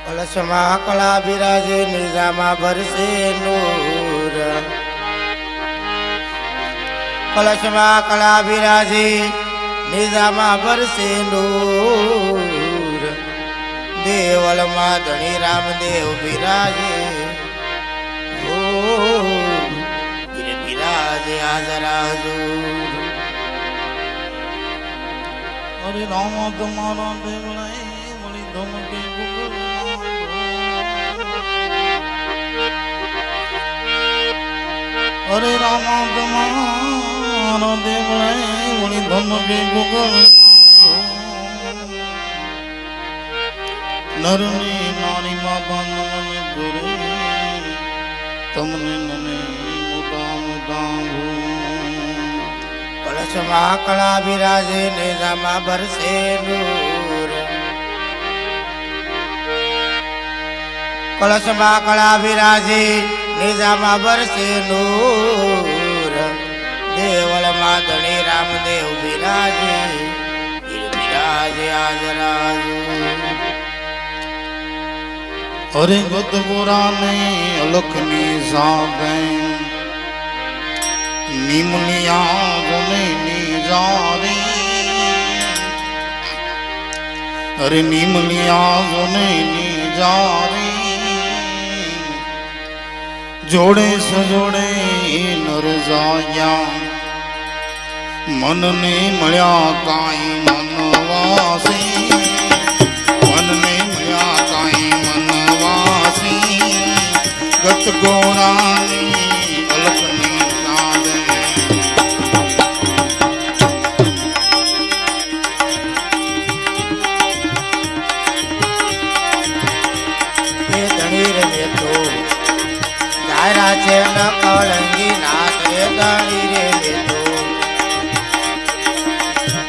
કળશમાં કળા બિરાજે નિજામાં ભરસે નૂર. કળશમાં કળા બિરાજે નિજામાં ભરસે નૂર. દેવળમાં ધણી રામદેવ બિરાજે બિરાજે હાજરા હજૂર. અરે રામ તમારા દેવળાએ વળી ધમકે અરે રામ તમારા દેવળાએ વળી ધમકે ગુગલ નરની નારી બાબા નમન કરે તમને નમે મોટા મોટા કળશમાં કળા બિરાજે નિજામાં ભરસે નૂર. કળશમાં કળા બિરાજે નિજામાં ભરસે નૂર. દેવળમાં ધણી રામદેવ બિરાજે બિરાજે હાજરા હજૂર. અરે ગોતપુરા ને અલખની સાબે નિમલિયા ગુને નિજારી. અરે નિમલિયા ગુને નિજારી જોડે સજોડે નર જાયા મનને મળ્યા કાંઈ મનવાસી. મનને મળ્યા કાંઈ મનવાસી ગત ગોરાની અલખની સાદે. એ ધણી રે મેં તો ધારા છે ન કળંગી નાથ રે. ધણી રે મેં તો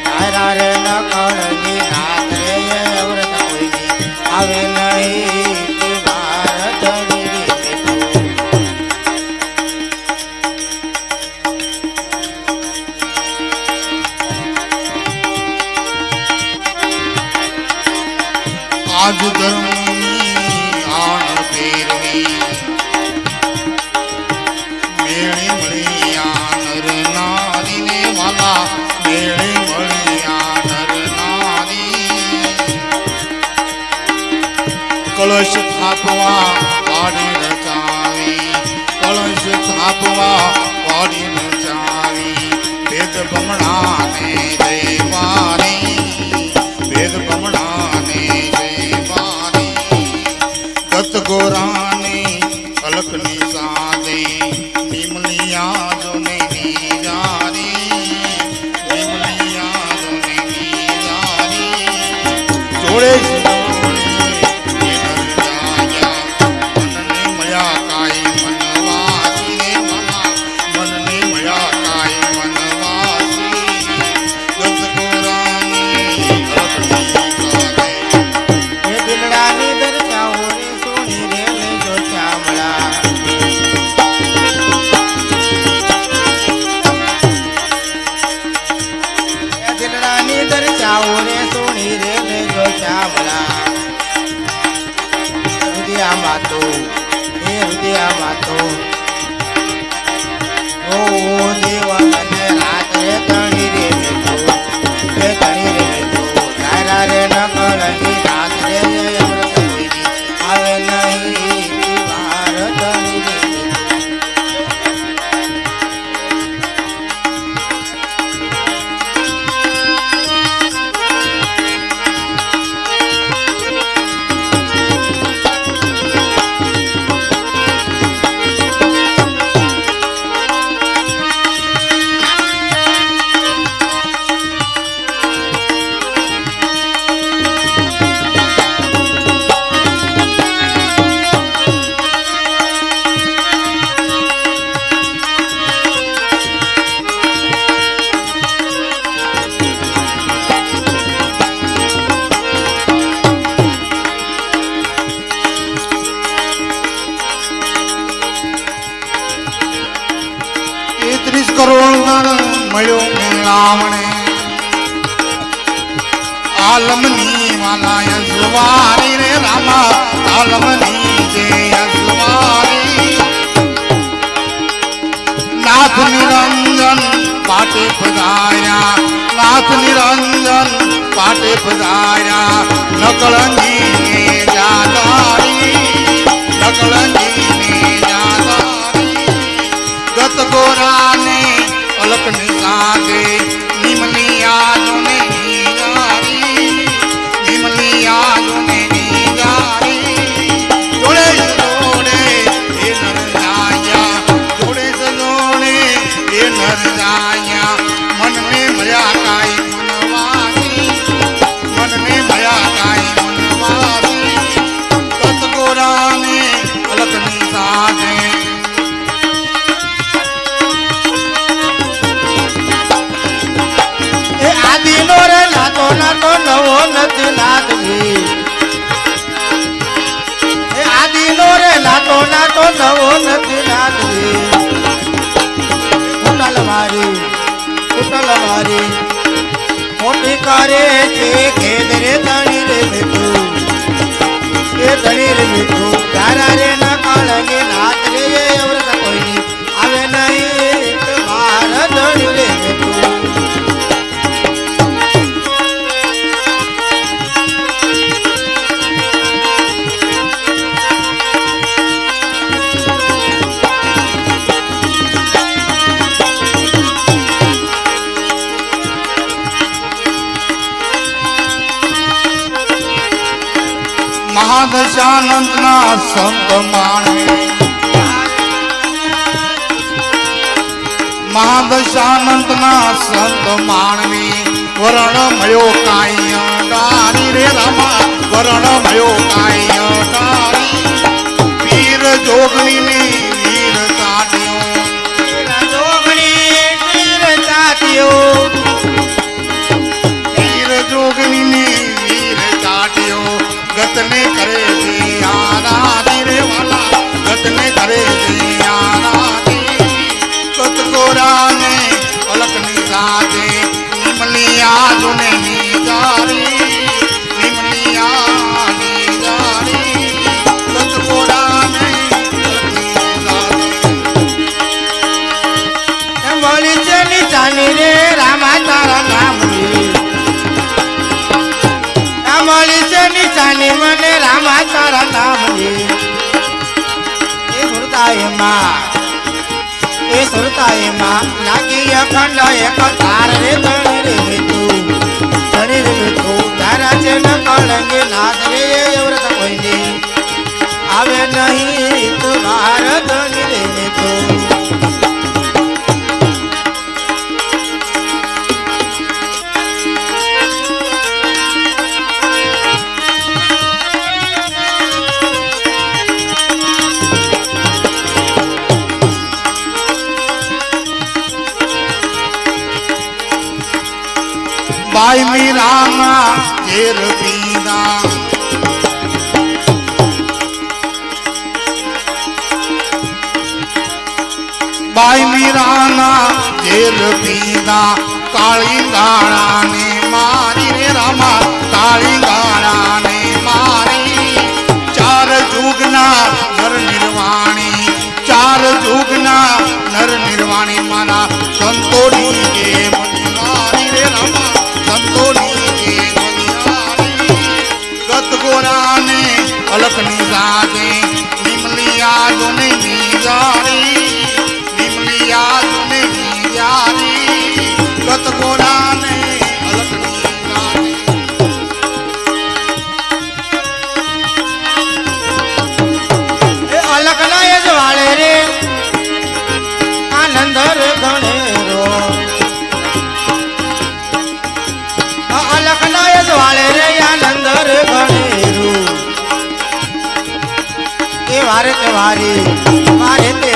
ધારા રે ન કળંગી નાથ રે. એ વ્રત કોઈની આવે નહીં તે વાર. ધણી રે મેં તો આજ ધર્મની આણ ફેરવી મેળે મળ્યા નર નારીને વાલા. મેળે મળ્યા નર નારી કળશ થાપવા વાડી રચાવી. કળશ થાપવા વાડી રચાવી ભેદ બમણાને દેવાની. ભેદ બમણાને ગત ગોરાની અલખની સાદે નિમલિયા જોને નિજારી. નિમલિયા જોને નિજારી જોડે મનને મળ્યા કાંઈ મનવાસી. મનને મળ્યા કાંઈ મનવાસી ગત ગોરાની અલખની સાદે. એ દિલડાની દરજાઓ રે સોની રે લેજો ચામડા. એ દિલડાની દરજાઓ રે સોની રે લેજો ચામડા. હૃદયામાં તો એ હૃદયામાં તો ઓ દેવા અને રાત રે. ધણી રે મેં તો એ ધણી રે મેં તો ધારા રે ન કળંગી નાથ રે. વ્રત કોઈની આવે નહીં તે વાર. ધણી રે મેં તો કરોડ મળ્યો મેળાવણે આલમની વાલા યજવારી રે રામા માથે પધાર્યા નકળંગી જાદારી નકળંગી જાદારી ગત ગોરાને અલકની સાથે નિમલી આજને નીજારી નિમલી આજને નીજારી જોડે જોડે એ નર જાયા જોડે જોડે એ નર જાયા મનને મળ્યા કાઈ મનવાસી મનને મળ્યા કાઈ મનવાસી ગત ગોરાને અલકની સાથે એ આદિનો રે નાતો નાતો નવો નથી નાથજી એ આદિનો રે નાતો નાતો નવો નથી નાથજી કુટલ મારી મોટી કરે છે ખેદ રે ધણી રે મીઠું એ ધણી રે મીઠું તારા રે ના કાળંગે નાથ રે એ વ્રત કોઈની આવે નહીં મારા ધણી રે મીઠું મહાદશાનંદના સંત માણવે મહાદશાનંદના સંત માણવે વરણ મળ્યો કાંઈ અડારી રે રામા વરણ મળ્યો કાંઈ અડારી વીર જોગણીને વીર ચાટ્યો વીર જોગણીને વીર ચાટ્યો ગતને કરે છે આરાધી રે વાલા ગતને કરે છે આરાધી ગત ગોરાને અલકની સાથે નિમલી આજને નીજારી નિમલી નીજારી ગત ગોરાને અલકની સાથે મળી છે નિશાની રે રામા તારા નામની મળી છે નિશાની મને રામા તારા નામની એ સુરતાઈમાં લાગી અખંડ એક તાર રે ધણી રે મીઠું ધણી રે મીઠું તારા છે ન કળંગે નાથ રે એ વ્રત કોઈની આવે નહીં તુમાર ધણી રે મીઠું બાઈ મીરાના ઘેર પીના બાઈ મીરાના ઘેર પીના કાળી ગાળાને મારી રે રામા કાળી ગાળાને મારી ચાર જુગના નર નિર્વાણી ચાર જુગના નર નિર્વાણી મારા સંતોની કે મની મારી રે રામા સંતોની કે મની ગત ગોરાને અલકની સાથે નિમલી આજને નીજારી નિમલી આજને નીજારી ગત ગોરાને અલકની સાથે એ અલકના એ જ વાળે રે આનંદ રે ગણેરો અલકના એ જ વાળે રે આનંદ રે ગણેરો એ વારે તે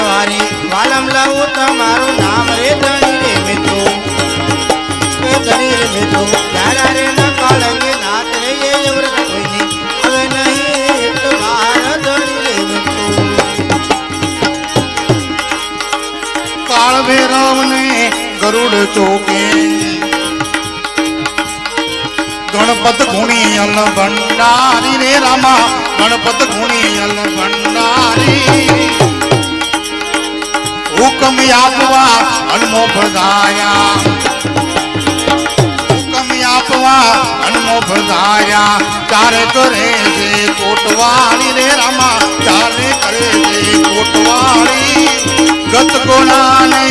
વારી વાલમ લઉં તમારું નામ રે ધણી રે મીઠું એ ધણી રે મીઠું તારા રે ન કળંગે નાથ રે એ વ્રત કોઈની હવે નહીં તમારા ધણી રે મીઠું કાળ ભૈરવને ગરુડ ચોકે ગણપત ગુણિયલ ભંડારી રે રામા ગણપત ગુણિયલ ભંડારી હુકમ આપવા હનુમો પધાર્યા હુકમ આપવા અન્નો બધાયા ચારે કરે છે કોટવાળી રે રામા ચારે કરે છે કોટવાળી ગત ગોળાને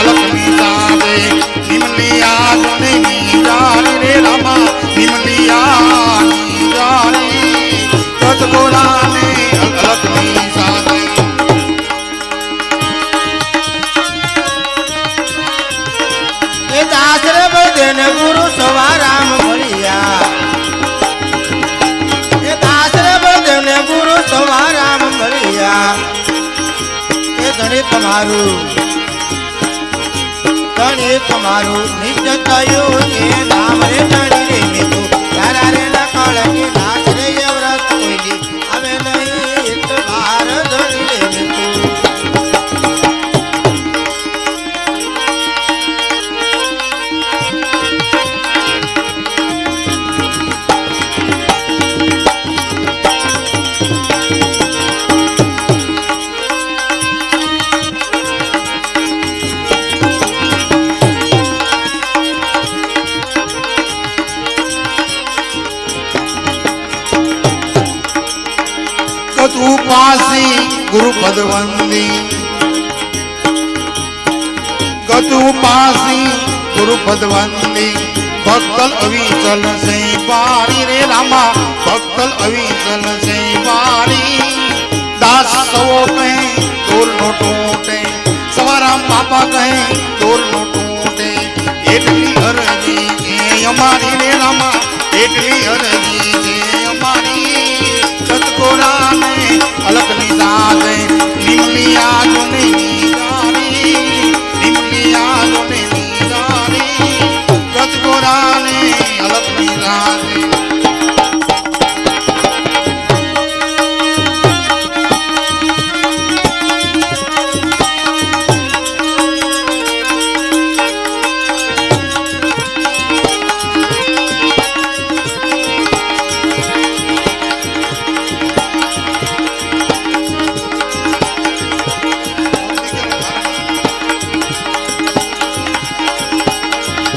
અલખની સાબે નિમલિયા જોને નીજારી રે રામા નિમલિયા નીજારી ગત ગોળાને અલખની સાબે એ દાસરે બધેને ગુરુ સવારામ મળ્યા એ દાસરે બધેને ગુરુ સવારામ મળ્યા એ ધણી તમારું નિજ થયું એ નામ રે ધણી રે મેં તારા રે લખળ કે દાસ રે એ વ્રત કોઈની હવે નહીં એક બાર ધણી રે મેં ઉપાસી ગુરુ પદવંદી ગત ઉપાસી ગુરુ પદવંદી ભક્તલ અવિચલ સે પારી રે રામા ભક્તલ અવિચલ સે પારી દાસ સવો કહે દોર નો ટૂટે સવારામ બાપા કહે દોર નો ટૂટે એટલી અરજી એ અમારી રે રામા એટલી અરજી એ અમારી સતગોરાને અલખની સાધે નિમલિયા જોને નીજારી નિમલિયા જોને નીજારી સતગોરાને અલખની સાધે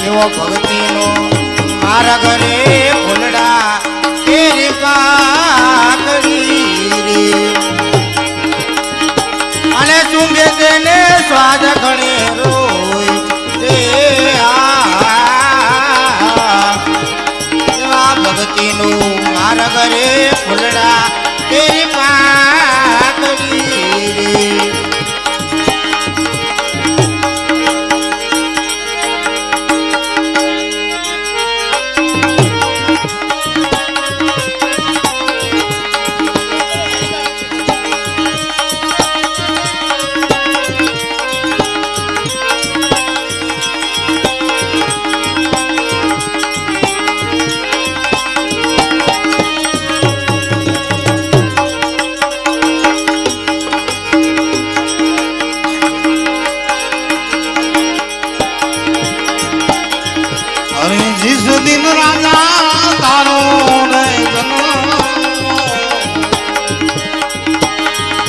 એવો ભક્તિનો મારા ઘરે ફૂલડા તેરી પાકડી રે અને ચુંબે તેને સ્વાદ ઘણે રોય રે એવા ભક્તિનું મારા ઘરે ફૂલડા તેરી પાકડી રે जिस दिन राजा तारो रे जन्म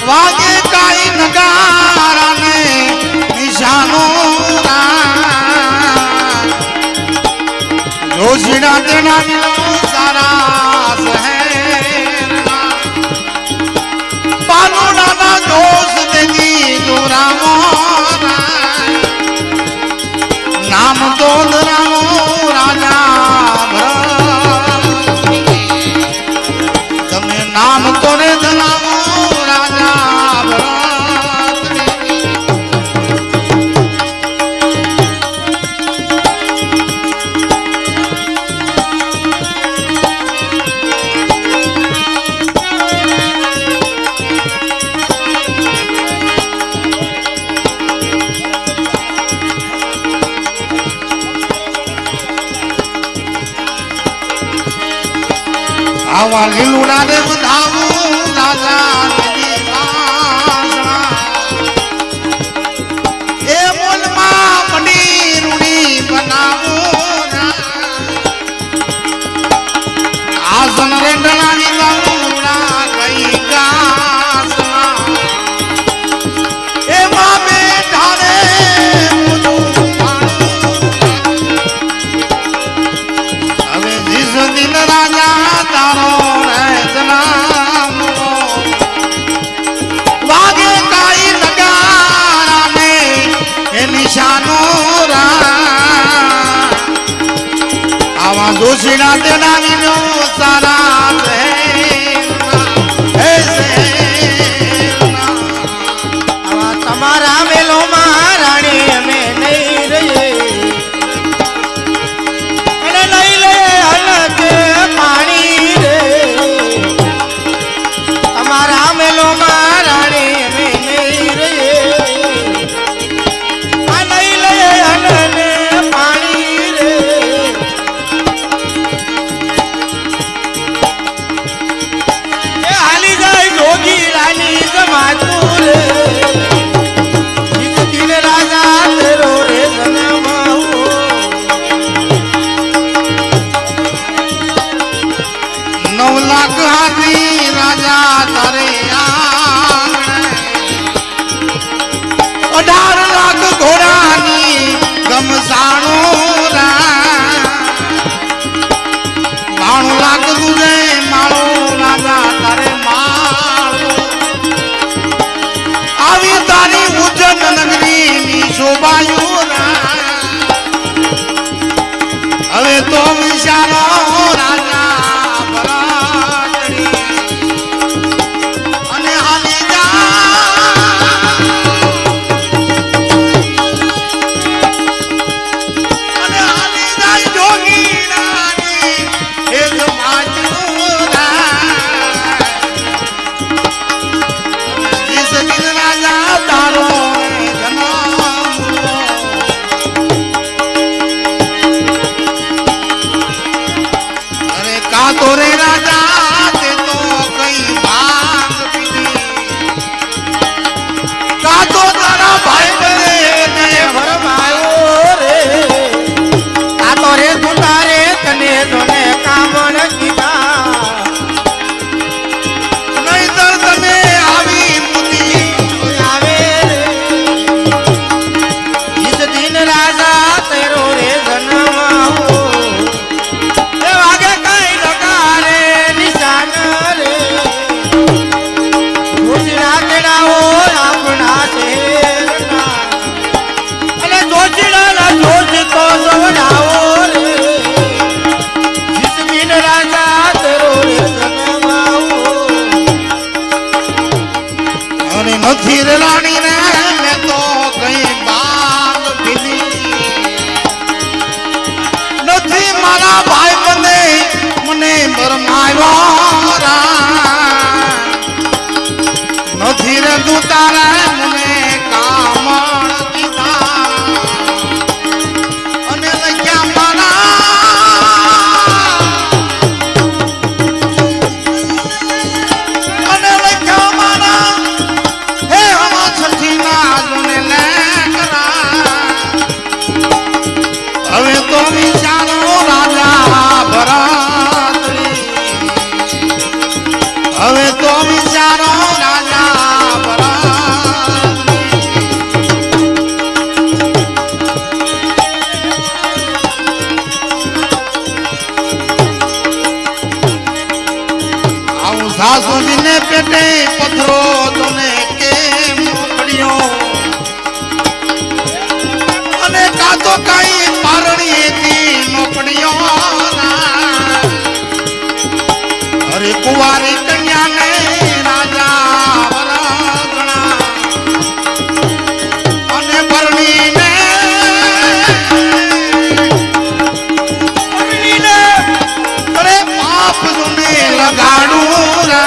वागे काई नगारा ने निशानो जोशीड़ा तेना सारा शहर पालो डाला दोस्त देगी दुरामो नाम तो रामो राजा તમે નામ તોને ધનાવો રાજા આવા લીલુડા ને બધાવું રાજા એ મોલમાં પડી રૂડી બનાવું આસન રેંડલાની લાલુડા કઈ ગાસના એ માં બેઠા રે જોશીના તેડાની નો સારા આવા તમારા મેલોમાં રાણી અમે નહીં રહીએ અને નહીં લઈએ અલગ પાણી રે તમારા મેલોમાં રાણી અમે નહીં રહીએ આ નહીં લઈએ અલગ પાણી રે એ હાલી જાય જોગી રાની જમાતું રે જીત રાજા તેરો રે જન્મ નવ લાખ હાથી રાજા તારે આંગણે 18 લાખ ઘોડાની ગમસાણું રા 92 લાખ દુજે માળો રાજા તારે માળો આવી તારી ઉજ્જૈન નગરીની શોભાયું રા હવે તો વિશાળો રાજા ભરતડી અને હાલી જાય જોગી રાની હે જમાજુરા જીસ દિન રાજા તારો જન્મ અરે કા તો રે રાજા તે તો કઈ ભાગ પીધી કા તો તારા ભાઈ બને ને ભરમાયો રે આ તો રે તુતારે તને જોને કામણ કીધા નહીતર તને આવી બુદ્ધિ આવે રે જીત દિન રાજા તેરો રે જન્મ એ વાગે કઈ લગારે નિશાન રે જોશીના તેડાઓ આપણા શહેરના અને જોશીના જોશ તો સવડાવો રે જીત દિન રાજા તેરો રે જન્મ અને નથી રે રાણી ને મેં તો કઈ બાગ પીધી નથી મારા ભાઈ બને મને બરમાયો રા નથી રે તું તારા મને કામણ કીધા અને લખ્યા મારા અને લખ્યા મારા હે હવા છઠ્ઠી ના જોને લેકરા હવે તો વિચારો રાજા ભરતડી હવે તો વિચારો રાજા ભરતડી આવું સાસુજીને પેટે પથરો તને કેમ પડ્યો અને કાતો કઈ પારણીથી નો પડ્યો ના. અરે કુંવારી કન્યાને રાજા વરગણા અને પરણીને અરે પાપ જોને લગાડું રે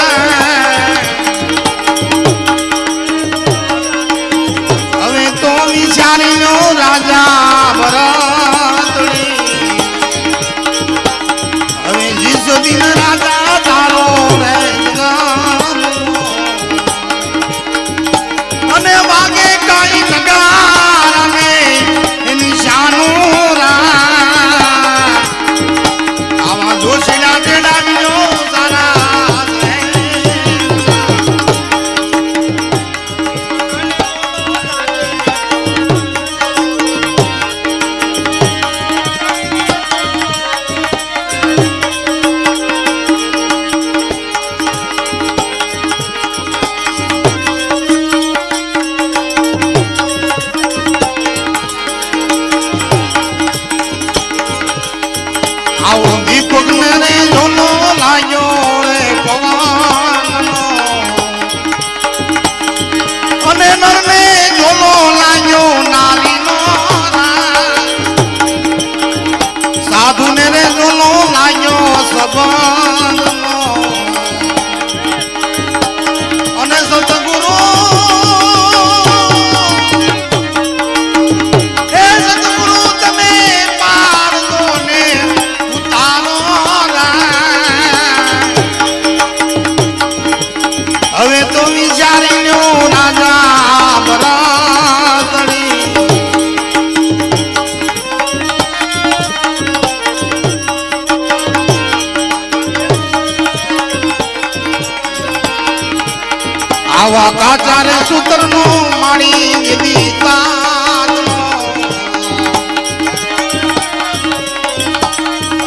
આવા કાચારે સૂત્રનો માણી દીધી તાતનો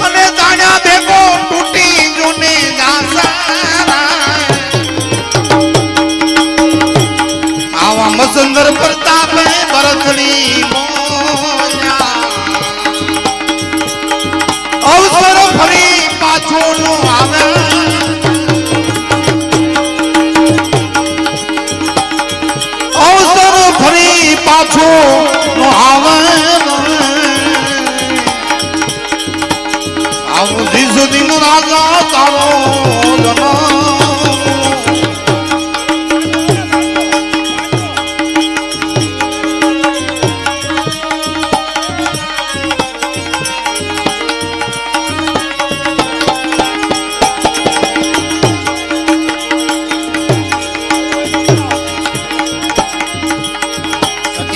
અને દાણા ભેગો તૂટી જૂને જાસરા આવા મસંદર પ્રતાપે ભરતડી મોજા અવસર ફરી પાછો નો આવે અવસર ફરી પાછો નો આવે આવું દિન રાજા તારો જન્મ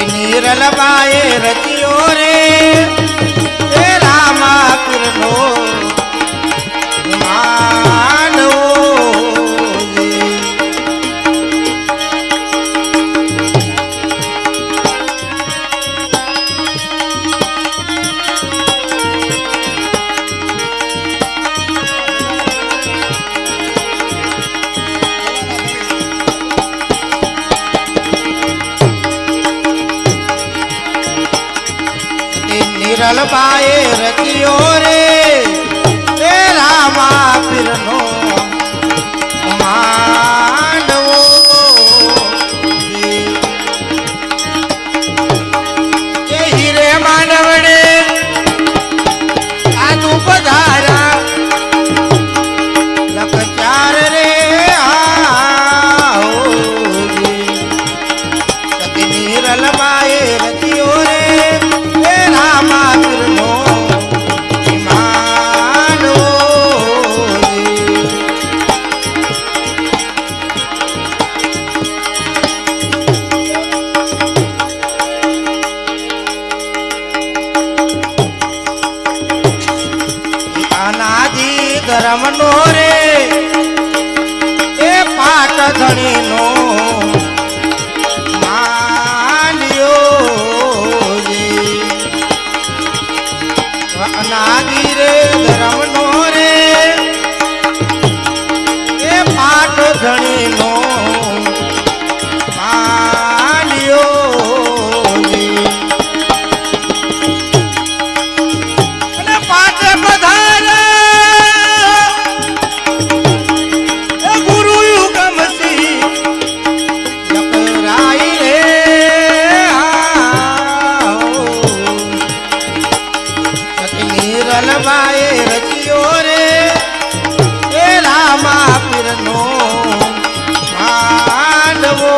નીરલબાએ રચ્યો રે એ રામા પીરનો માનવો નીરલબાએ રચ્યો રે એ રામા પીરનો માનવો એ હીરે માનવડે સાધુ પધારા લખચાર રે નીરલબાએ રચ્યો રે રામા પીરનો માનવો અનાજી ગરમનો રે એ પાટ ધણીનો અનાજી રે ધરમનો રે એ પાટ ધણીનો માન્યો અને પાટે પધારે એ ગુરુ યુગમસી લકરાઈ રે નીરલબાએ રચ્યો રે એ રામા પીરનો માનવો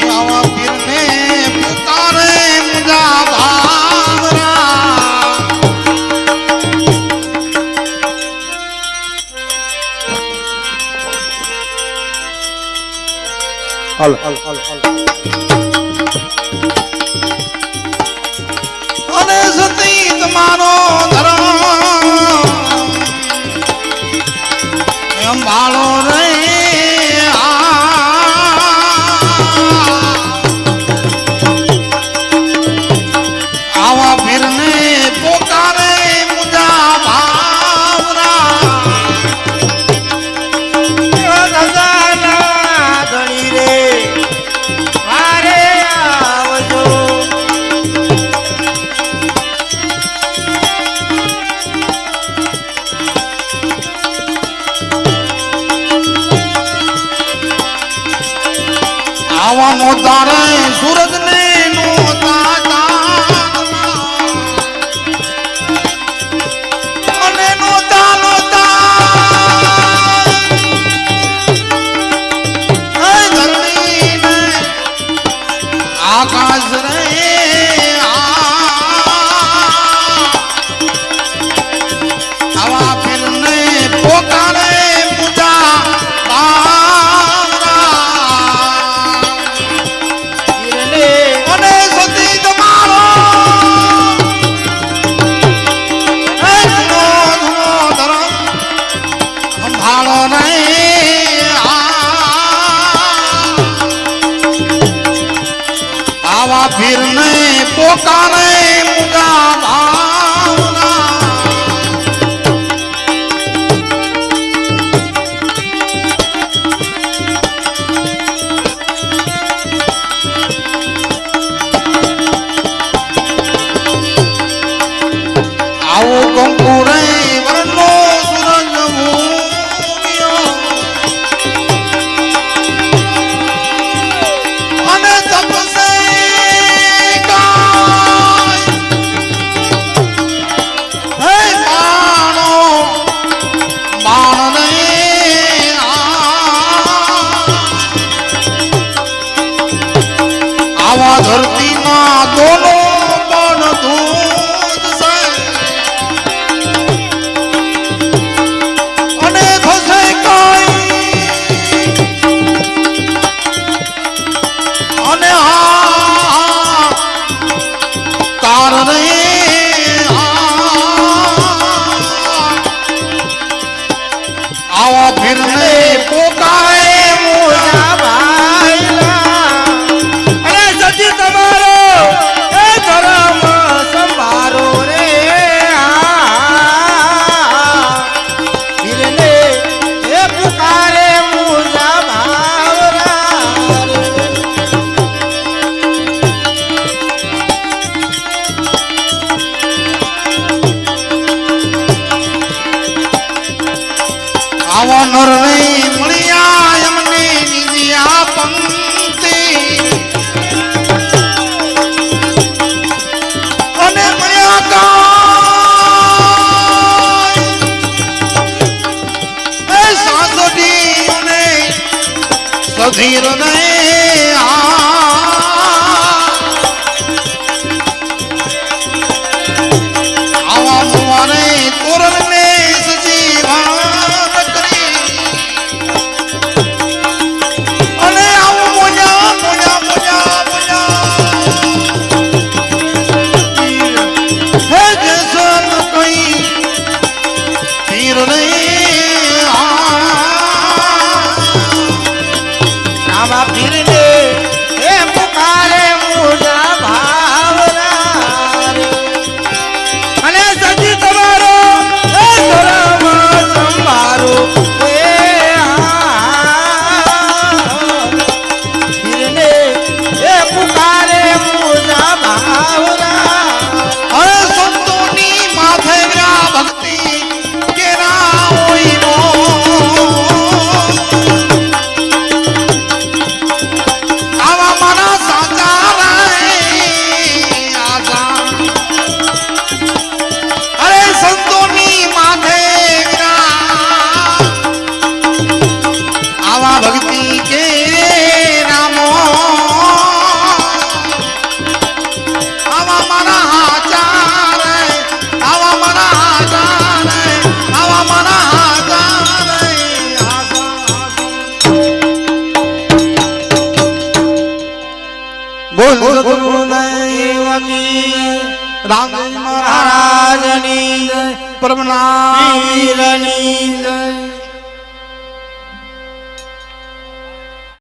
આવા પીરને પુકારે મુજા ભાવરા હાલ અને સતી તમારો ધર્મ એમ બાળો રે આવા પીરને પોકારે મુજા ભાવરા ધજાના ધણી રે મારે આવજો આવા મોતારે સૂરજ ને નોતા અને નોતા નોતા ધરણી ને આકાશ રે આવા પીરને પોકારે મુજા અને સતી તમારો ધર્મ સંભાળો નહીં પોકાને મુજા ભાવના આવો કંકુરે વરનો સૂરજ ઉગ્યો અને તપસે કાય હે બાણો બાણને આવા ધરતીના દોનો પણ દૂધ છે અને થશે કાંઈ અને આ કારણે આવા ફીરને પોકારે મોજા ભાઈલા અરે સજી તમારો એ ધર્મ સંભારો રે વીરને એ પુકારે મોજા ભાવરા રે. આવા નરને મળ્યા એમને નિજ્યા પંક્તિ અને મળ્યા કાંઈ એ સાસડીઓને સધીરને આવા મુવાને તોરણને સજીવાન કરી અને આવું મોજા મોજા મોજા મોજા હે જસન કઈ પીર નહીં આવા વીરને એ પુકારે મોજા ભાવરા રે. અને સજી તમારો એ ધર્મ સંભારો એ વીરને એ પુકારે મોજા ભાવરા. અરે સંતોની માથે વ્યા ભક્તિ કેરા હોય નો આવા મારા સાચા રાય આજા અરે સંતોની માથે વ્યા આવા ભક્તિ કે રામો આવા મારા હાચાર આવા મારા હાચાર આવા મારા હાચાર બોલ ગુરુદેવ કી રામજી મહારાજ મહારાજની જય, પ્રભના વીરની જય.